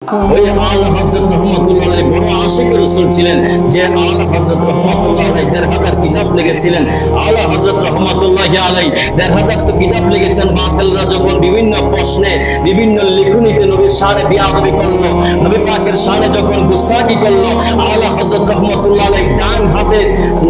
ওই আলা হযরত রাহমাতুল্লাহ আলাইহি বড় আশিক রাসূল ছিলেন, যে আলা হযরত রাহমাতুল্লাহ আলাইহি ১৫০০ কিতাব লিখেছিলেন। আলা হযরত রাহমাতুল্লাহ আলাইহি ১৫০০ কিতাব লিখেছেন। বাতিলরা যখন বিভিন্ন প্রশ্নে বিভিন্ন লিখনিতে নবীর শানে বিয়াদবি করলো, নবী পাকের শানে যখন গুস্তাখি করলো, আলা হযরত রাহমাতুল্লাহ আলাইহি ডান হাতে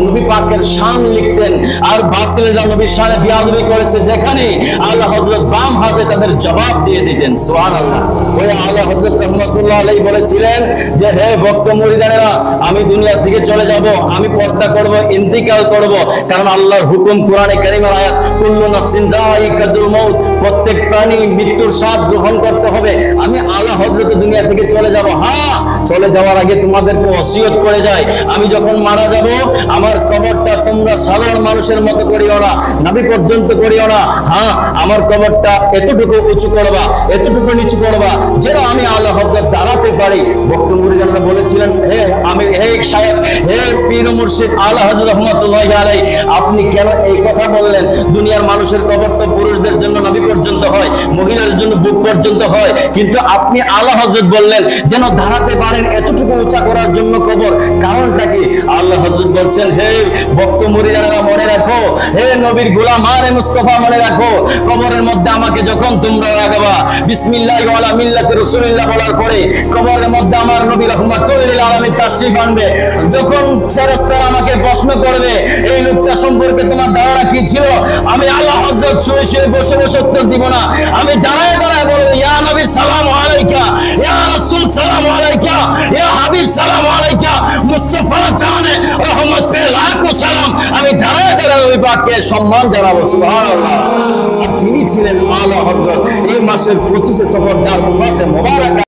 নবী পাকের শান লিখতেন। আর বাতিলরা নবীর শানে বিয়াদবি করেছে যেখানে, আলা হযরত বাম হাতে তাদের জবাব দিয়ে দিতেন। সুবহানাল্লাহ। ওই আলা হযরত রাহমাতুল্লাহ আলাইহি বলেছিলেন যে, হে ভক্ত মুরিদানেরা, আমি দুনিয়া থেকে চলে যাব, আমি পর্দা করব, ইন্তিকাল করব, কারণ আল্লাহর হুকুম কোরআনে কারীমের আয়াত, কুল্লু নাফসিন যায়িকাতুল মাউত, প্রত্যেক প্রাণী মৃত্যুর স্বাদ গ্রহণ করতে হবে। আমি আলা হযরত দুনিয়া থেকে চলে যাব। হ্যাঁ, চলে যাওয়ার আগে তোমাদেরকে ওসিয়ত করে যাই, আমি যখন মারা যাব আমার কবরটা তোমরা সাধারণ মানুষের মতো করিও না, নবী পর্যন্ত করিও না। হ্যাঁ, আমার কবরটা এতটুকু উঁচু করবা, এতটুকু নিচু করবা, যেন আমি আলা হযরত দাঁড়াতে পারি। ভক্ত মুরিদানরা বলেছিলেন, হে সাহেব, হে পীর মুর্শিদ আলা হযরত রাহমাতুল্লাহি আলাইহি, আপনি কেন এই কথা বললেন? দুনিয়ার মানুষের কবর তো পুরুষদের জন্য নবী পর্যন্ত হয়, মহিলাদের জন্য বুক পর্যন্ত হয়, কিন্তু আপনি আলা হযরত বললেন যেন দাঁড়াতে পারেন, এতটুকু উঁচা করার জন্য কবর। কারণটা কি? আল্লাহ হযরত বলছেন, হে ভক্ত মুরিদানেরা মনে রাখো, হে নবীর গোলাম আলে মুস্তাফা মনে রাখো, কবরের মধ্যে আমাকে যখন তোমরা রাখবা, বিসমিল্লাহি ওয়ালা মিল্লাতি রাসূলিল্লাহ বলার পরে কবরের মধ্যে আমার নবী রাহমাতুল লিল আলামিন তাশরীফ আনবে। যখন ফেরেশতারা আমাকে প্রশ্ন করবে, এই লোকটা সম্পর্কে তোমার ধারণা কি ছিল, আমি আল্লাহ হযরত শুয়ে শুয়ে বসে বসে উত্তর দিব না, আমি দাঁড়ায় দাঁড়ায় বলবো, ইয়া নবী সালামু আলাইকা, ইয়া রাসূল সালামু আলাইকা, ইয়া হাবিব সালামু আলাইকা, মুস্তাফা জানে রহমত পে লাখো সালাম। আমি দাঁড়ায় দাঁড়ায় নবী পাককে সম্মান জানাবো। সুবহানাল্লাহ। আর তিনি ছিলেন আলা হযরত এই মাসের 25 সফর, যার ওফাতে মোবারক।